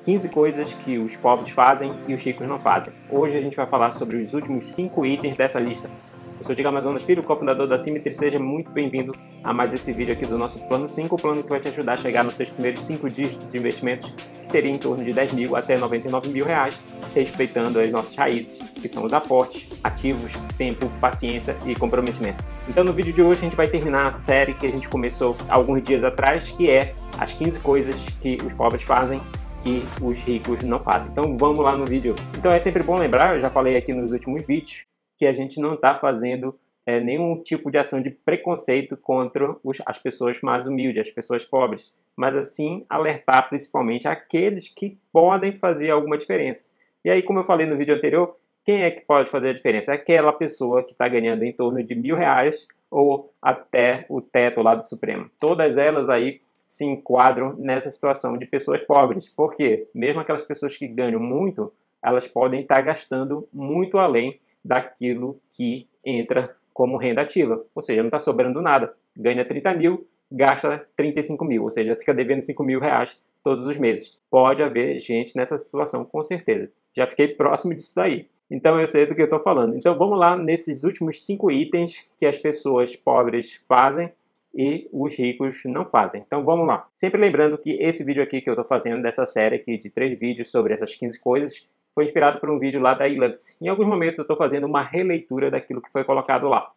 15 coisas que os pobres fazem e os ricos não fazem. Hoje a gente vai falar sobre os últimos 5 itens dessa lista. Eu sou o Diego Amazonas Filho, cofundador da Symmetry. Seja muito bem-vindo a mais esse vídeo aqui do nosso Plano 5, o plano que vai te ajudar a chegar nos seus primeiros 5 dígitos de investimentos, que seria em torno de 10 mil até 99 mil reais, respeitando as nossas raízes, que são os aportes, ativos, tempo, paciência e comprometimento. Então no vídeo de hoje a gente vai terminar a série que a gente começou alguns dias atrás, que é as 15 coisas que os pobres fazem e os ricos não fazem. Então vamos lá no vídeo. Então é sempre bom lembrar, eu já falei aqui nos últimos vídeos, que a gente não está fazendo nenhum tipo de ação de preconceito contra as pessoas mais humildes, as pessoas pobres, mas assim alertar principalmente aqueles que podem fazer alguma diferença. E aí, como eu falei no vídeo anterior, quem é que pode fazer a diferença? É aquela pessoa que está ganhando em torno de R$1.000 ou até o teto lá do Supremo. Todas elas aí se enquadram nessa situação de pessoas pobres, porque mesmo aquelas pessoas que ganham muito, elas podem estar gastando muito além daquilo que entra como renda ativa, ou seja, não está sobrando nada, ganha 30 mil, gasta 35 mil, ou seja, fica devendo 5 mil reais todos os meses. Pode haver gente nessa situação, com certeza. Já fiquei próximo disso daí. Então eu sei do que eu estou falando. Então vamos lá nesses últimos 5 itens que as pessoas pobres fazem e os ricos não fazem. Então vamos lá. Sempre lembrando que esse vídeo aqui que eu estou fazendo, dessa série aqui de 3 vídeos sobre essas 15 coisas, foi inspirado por um vídeo lá da Ilux. Em alguns momentos eu estou fazendo uma releitura daquilo que foi colocado lá.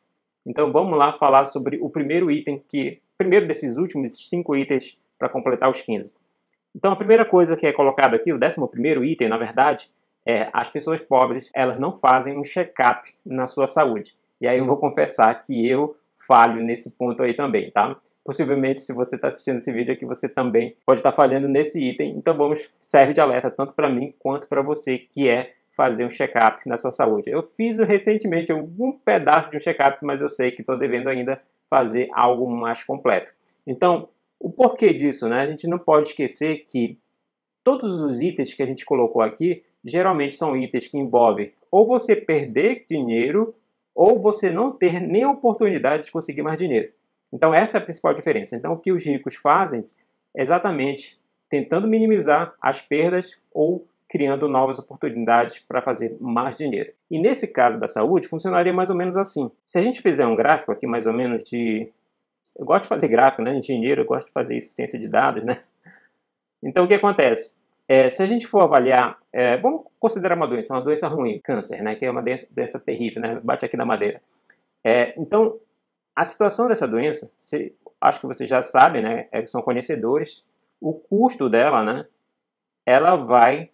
Então vamos lá falar sobre o primeiro item, primeiro desses últimos 5 itens para completar os 15. Então a primeira coisa que é colocado aqui, o 11º item, na verdade, é as pessoas pobres, elas não fazem um check-up na sua saúde. E aí eu vou confessar que eu falho nesse ponto aí também, tá? Possivelmente, se você está assistindo esse vídeo aqui, você também pode estar falhando nesse item. Então, serve de alerta tanto para mim quanto para você, que é fazer um check-up na sua saúde. Eu fiz recentemente algum pedaço de um check-up, mas eu sei que estou devendo ainda fazer algo mais completo. Então, o porquê disso, né? A gente não pode esquecer que todos os itens que a gente colocou aqui, geralmente são itens que envolvem ou você perder dinheiro, ou você não ter nem a oportunidade de conseguir mais dinheiro. Então essa é a principal diferença. Então o que os ricos fazem é exatamente tentando minimizar as perdas ou criando novas oportunidades para fazer mais dinheiro. E nesse caso da saúde, funcionaria mais ou menos assim. Se a gente fizer um gráfico aqui mais ou menos de... Eu gosto de fazer gráfico, né? Engenheiro, eu gosto de fazer isso, ciência de dados, né? Então o que acontece? Se a gente for avaliar, vamos considerar uma doença ruim, câncer, né? Que é uma doença terrível, né? Bate aqui na madeira. Então, a situação dessa doença, acho que vocês já sabem, né? São conhecedores, o custo dela, né? Ela vai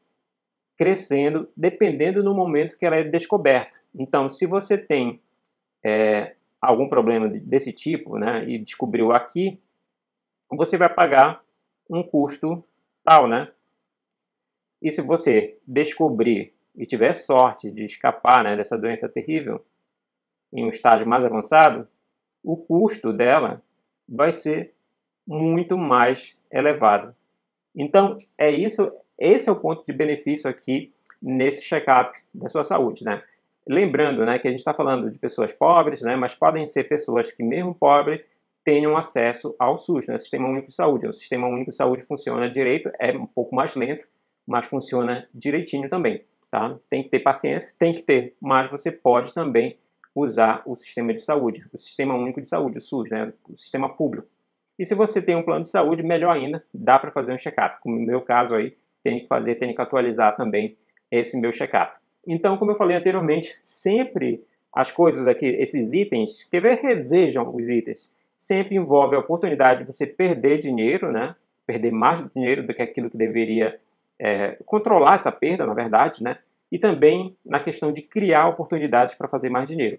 crescendo dependendo do momento que ela é descoberta. Então, se você tem algum problema desse tipo, né? E descobriu aqui, você vai pagar um custo tal, né? E se você descobrir e tiver sorte de escapar, né, dessa doença terrível em um estágio mais avançado, o custo dela vai ser muito mais elevado. Então, esse é o ponto de benefício aqui nesse check-up da sua saúde, né? Lembrando, né, que a gente está falando de pessoas pobres, né, mas podem ser pessoas que, mesmo pobres, tenham acesso ao SUS, né, Sistema Único de Saúde. O Sistema Único de Saúde funciona direito, é um pouco mais lento, mas funciona direitinho também, tá? Tem que ter paciência, tem que ter, mas você pode também usar o sistema de saúde, o Sistema Único de Saúde, o SUS, né? O sistema público. E se você tem um plano de saúde, melhor ainda, dá para fazer um check-up. Como no meu caso aí, tenho que atualizar também esse meu check-up. Então, como eu falei anteriormente, sempre as coisas aqui, esses itens, revejam os itens, sempre envolve a oportunidade de você perder dinheiro, né? Perder mais dinheiro do que aquilo que deveria controlar essa perda, na verdade, né? E também na questão de criar oportunidades para fazer mais dinheiro.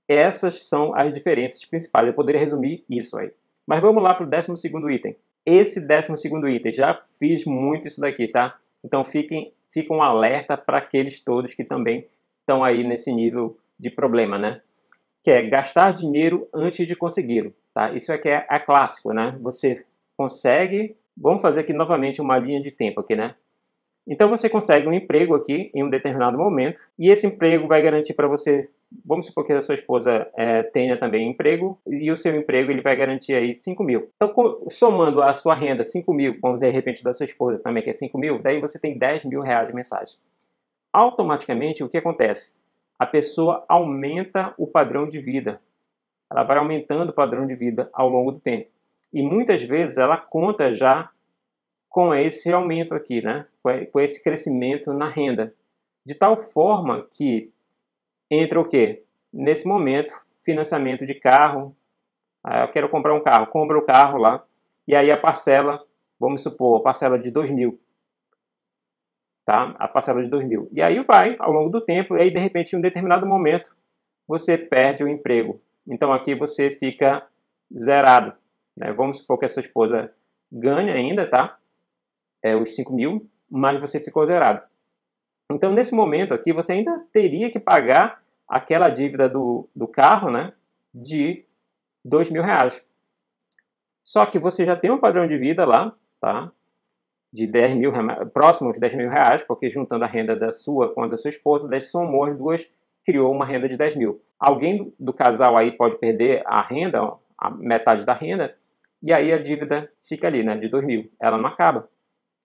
Essas são as diferenças principais. Eu poderia resumir isso aí. Mas vamos lá para o 12º item. Esse 12º item, já fiz muito isso daqui, tá? Então fica um alerta para aqueles todos que também estão aí nesse nível de problema, né? Que é gastar dinheiro antes de consegui-lo, tá? Isso aqui é clássico, né? Você consegue... Vamos fazer aqui novamente uma linha de tempo aqui, né? Então você consegue um emprego aqui em um determinado momento e esse emprego vai garantir para você vamos supor que a sua esposa tenha também emprego, e o seu emprego ele vai garantir aí 5 mil. Então, somando a sua renda 5 mil, com de repente da sua esposa também que é 5 mil, daí você tem 10 mil reais mensais. Automaticamente, o que acontece? A pessoa aumenta o padrão de vida. Ela vai aumentando o padrão de vida ao longo do tempo. E muitas vezes ela conta já com esse aumento aqui, né? Com esse crescimento na renda. De tal forma que entra o quê? Nesse momento, financiamento de carro. Eu quero comprar um carro, compra o carro lá. E aí a parcela, vamos supor, a parcela de 2 mil. Tá? A parcela de 2 mil. E aí vai ao longo do tempo, e aí de repente em um determinado momento você perde o emprego. Então aqui você fica zerado. Né? Vamos supor que a sua esposa ganha ainda, tá? Os 5 mil, mas você ficou zerado. Então nesse momento aqui você ainda teria que pagar aquela dívida do carro, né? De 2 mil reais. Só que você já tem um padrão de vida lá, tá? De 10 mil, próximo aos 10 mil reais, porque juntando a renda da sua com a da sua esposa, daí somou as duas, criou uma renda de 10 mil. Alguém do casal aí pode perder a renda, a metade da renda, e aí a dívida fica ali, né, de 2 mil. Ela não acaba.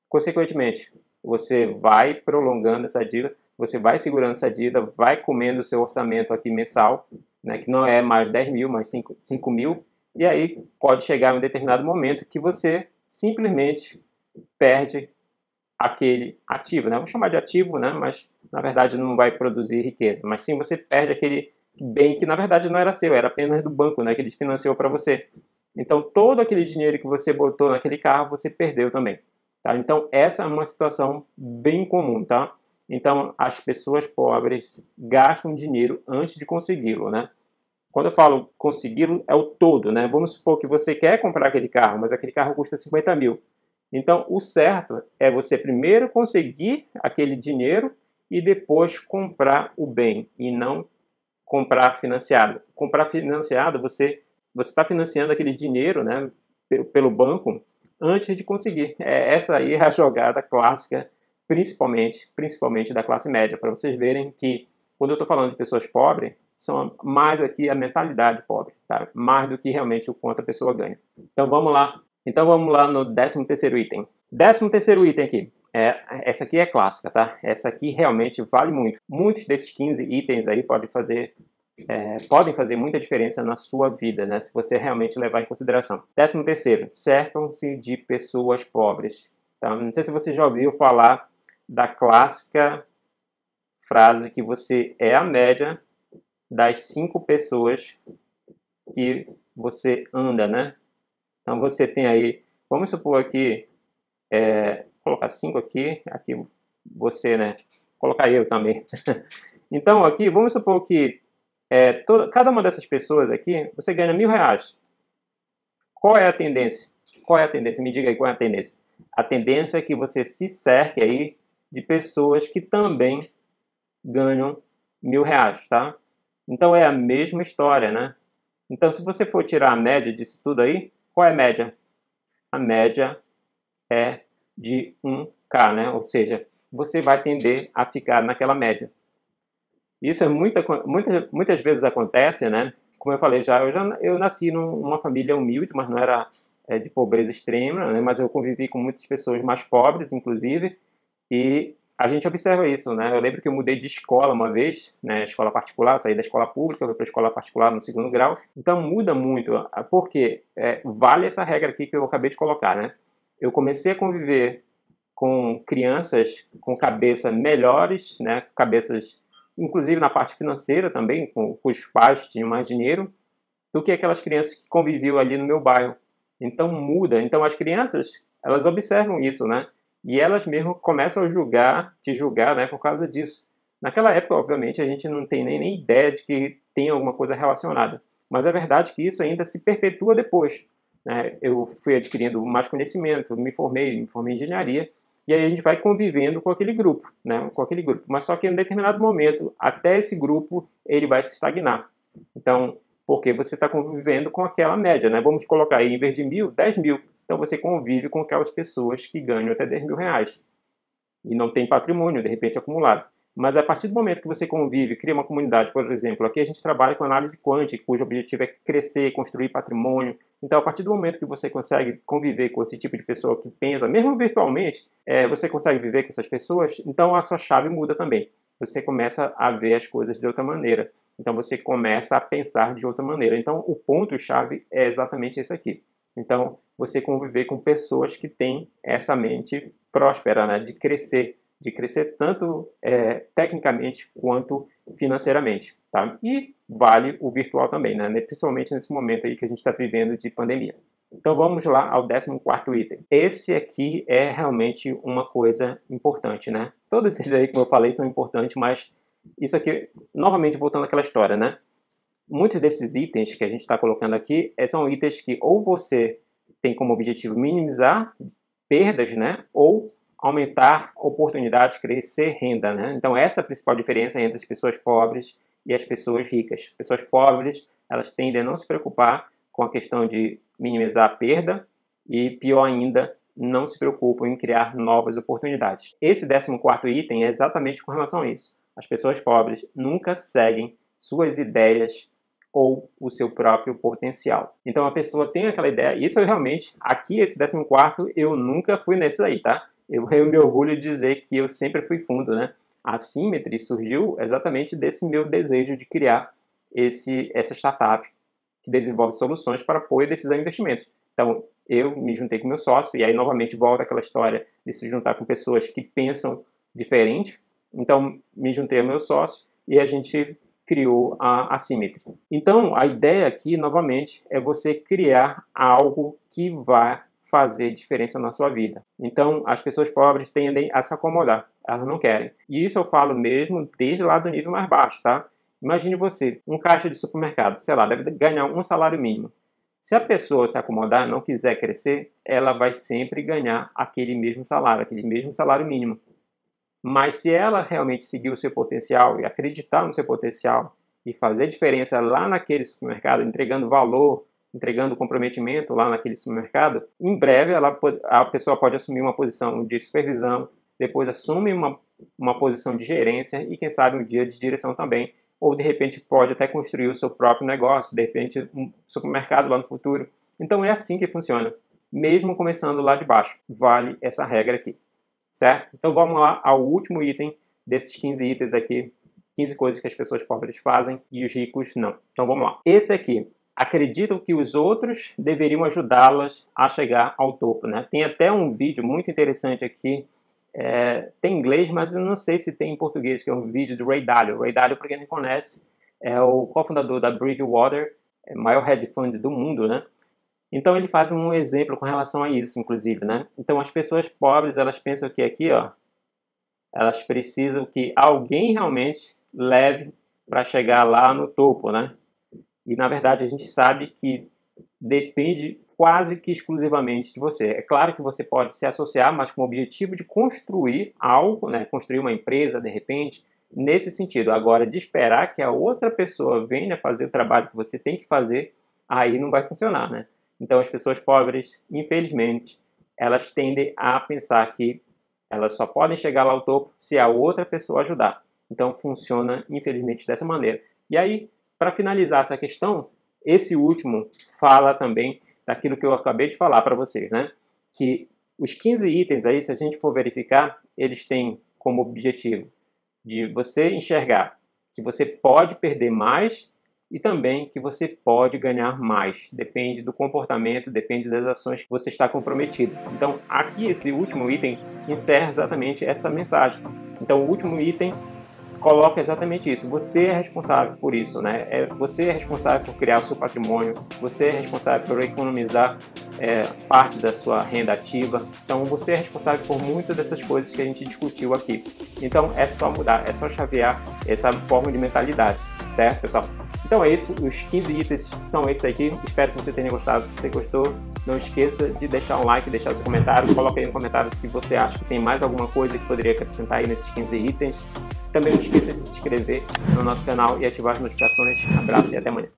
Consequentemente, você vai prolongando essa dívida, você vai segurando essa dívida, vai comendo o seu orçamento aqui mensal, né, que não é mais 10 mil, mas 5 mil, e aí pode chegar um determinado momento que você simplesmente perde aquele ativo, né? Vamos chamar de ativo, né? Mas na verdade não vai produzir riqueza, mas sim você perde aquele bem que na verdade não era seu, era apenas do banco, né? Que ele financiou para você. Então todo aquele dinheiro que você botou naquele carro você perdeu também, tá? Então essa é uma situação bem comum, tá? Então as pessoas pobres gastam dinheiro antes de consegui-lo, né? Quando eu falo consegui-lo é o todo, né? Vamos supor que você quer comprar aquele carro, mas aquele carro custa 50 mil. Então, o certo é você primeiro conseguir aquele dinheiro e depois comprar o bem e não comprar financiado. Comprar financiado, você está financiando aquele dinheiro, né, pelo banco antes de conseguir. Essa aí é a jogada clássica, principalmente da classe média, para vocês verem que quando eu estou falando de pessoas pobres, são mais aqui a mentalidade pobre, tá? Mais do que realmente o quanto a pessoa ganha. Então vamos lá. Então vamos lá no 13º item. 13º item aqui. Essa aqui é clássica, tá? Essa aqui realmente vale muito. Muitos desses 15 itens aí podem fazer muita diferença na sua vida, né? Se você realmente levar em consideração. 13º, cercam-se de pessoas pobres. Tá? Não sei se você já ouviu falar da clássica frase que você é a média das 5 pessoas que você anda, né? Então você tem aí, vamos supor aqui, colocar 5 aqui você, né? Colocar eu também. Então aqui, vamos supor que cada uma dessas pessoas aqui, você ganha 1.000 reais. Qual é a tendência? Qual é a tendência? Me diga aí qual é a tendência. A tendência é que você se cerque aí de pessoas que também ganham 1.000 reais, tá? Então é a mesma história, né? Então se você for tirar a média disso tudo aí, qual é a média? A média é de 1K, né? Ou seja, você vai tender a ficar naquela média. Isso muitas vezes acontece, né? Como eu falei eu nasci numa família humilde, mas não era de pobreza extrema, né? Mas eu convivi com muitas pessoas mais pobres, inclusive, e a gente observa isso, né? Eu lembro que eu mudei de escola uma vez, né? Escola particular, saí da escola pública, fui para a escola particular no 2º grau. Então muda muito, porque vale essa regra aqui que eu acabei de colocar, né? Eu comecei a conviver com crianças com cabeça melhores, né? Cabeças, inclusive na parte financeira também, com os pais que tinham mais dinheiro, do que aquelas crianças que conviviam ali no meu bairro. Então muda. Então as crianças, elas observam isso, né? E elas mesmo começam a te julgar, né, por causa disso. Naquela época, obviamente, a gente não tem nem ideia de que tem alguma coisa relacionada. Mas é verdade que isso ainda se perpetua depois, né? Eu fui adquirindo mais conhecimento, me formei em engenharia, e aí a gente vai convivendo com aquele grupo, né? Com aquele grupo. Mas só que em um determinado momento, até esse grupo, ele vai se estagnar. Então, porque você está convivendo com aquela média, né? Vamos colocar aí, em vez de 1.000, 10 mil. Então você convive com aquelas pessoas que ganham até 10 mil reais e não tem patrimônio, de repente, acumulado. Mas a partir do momento que você convive, cria uma comunidade, por exemplo, aqui a gente trabalha com análise quântica, cujo objetivo é crescer, construir patrimônio. Então, a partir do momento que você consegue conviver com esse tipo de pessoa que pensa, mesmo virtualmente, você consegue viver com essas pessoas, então a sua chave muda também. Você começa a ver as coisas de outra maneira. Então, você começa a pensar de outra maneira. Então, o ponto-chave é exatamente esse aqui. Então, você conviver com pessoas que têm essa mente próspera, né, de crescer tanto tecnicamente quanto financeiramente, tá? E vale o virtual também, né? Principalmente nesse momento aí que a gente está vivendo de pandemia. Então vamos lá ao 14º item. Esse aqui é realmente uma coisa importante, né? Todos esses aí, como eu falei, são importantes, mas isso aqui, novamente voltando àquela história, né? Muitos desses itens que a gente está colocando aqui são itens que ou você tem como objetivo minimizar perdas, né? Ou aumentar oportunidades, crescer renda, né? Então essa é a principal diferença entre as pessoas pobres e as pessoas ricas. As pessoas pobres, elas tendem a não se preocupar com a questão de minimizar a perda e, pior ainda, não se preocupam em criar novas oportunidades. Esse 14º item é exatamente com relação a isso. As pessoas pobres nunca seguem suas ideias ou o seu próprio potencial. Então a pessoa tem aquela ideia, isso eu realmente, aqui esse 14º, eu nunca fui nesse aí, tá? Eu me orgulho de dizer que eu sempre fui fundo, né? A Symmetry surgiu exatamente desse meu desejo de criar essa startup que desenvolve soluções para apoio a decisão de investimentos. Então, eu me juntei com meu sócio, e aí novamente volta aquela história de se juntar com pessoas que pensam diferente. Então, me juntei ao meu sócio e a gente criou a Symmetry. Então, a ideia aqui, novamente, é você criar algo que vai fazer diferença na sua vida. Então, as pessoas pobres tendem a se acomodar, elas não querem. E isso eu falo mesmo desde lá do nível mais baixo, tá? Imagine você, um caixa de supermercado, sei lá, deve ganhar um salário mínimo. Se a pessoa se acomodar, não quiser crescer, ela vai sempre ganhar aquele mesmo salário mínimo. Mas se ela realmente seguir o seu potencial e acreditar no seu potencial e fazer diferença lá naquele supermercado, entregando valor, entregando comprometimento lá naquele supermercado, em breve a pessoa pode assumir uma posição de supervisão, depois assume uma posição de gerência e quem sabe um dia de direção também, ou de repente pode até construir o seu próprio negócio, de repente um supermercado lá no futuro. Então é assim que funciona, mesmo começando lá de baixo, vale essa regra aqui, certo? Então vamos lá ao último item desses 15 itens aqui, 15 coisas que as pessoas pobres fazem e os ricos não. Então vamos lá. Esse aqui, acreditam que os outros deveriam ajudá-las a chegar ao topo, né? Tem até um vídeo muito interessante aqui, tem em inglês, mas eu não sei se tem em português, que é um vídeo do Ray Dalio. Ray Dalio, para quem não conhece, é o cofundador da Bridgewater, maior hedge fund do mundo, né? Então ele faz um exemplo com relação a isso, inclusive, né? Então as pessoas pobres, elas pensam que aqui, ó, elas precisam que alguém realmente leve para chegar lá no topo, né? E, na verdade, a gente sabe que depende quase que exclusivamente de você. É claro que você pode se associar, mas com o objetivo de construir algo, né? Construir uma empresa, de repente, nesse sentido. Agora, de esperar que a outra pessoa venha fazer o trabalho que você tem que fazer, aí não vai funcionar, né? Então, as pessoas pobres, infelizmente, elas tendem a pensar que elas só podem chegar lá ao topo se a outra pessoa ajudar. Então, funciona, infelizmente, dessa maneira. E aí, para finalizar essa questão, esse último fala também daquilo que eu acabei de falar para vocês, né? Que os 15 itens aí, se a gente for verificar, eles têm como objetivo de você enxergar que você pode perder mais e também que você pode ganhar mais. Depende do comportamento, depende das ações que você está comprometido. Então, aqui esse último item encerra exatamente essa mensagem. Então, o último item coloca exatamente isso. Você é responsável por isso, né? Você é responsável por criar o seu patrimônio, você é responsável por economizar parte da sua renda ativa. Então, você é responsável por muitas dessas coisas que a gente discutiu aqui. Então, é só mudar, é só chavear essa forma de mentalidade, certo, pessoal? Então é isso, os 15 itens são esses aqui. Espero que você tenha gostado. Se você gostou, não esqueça de deixar um like, deixar seu comentário. Coloque aí no comentário se você acha que tem mais alguma coisa que poderia acrescentar aí nesses 15 itens. Também não esqueça de se inscrever no nosso canal e ativar as notificações. Abraço e até amanhã.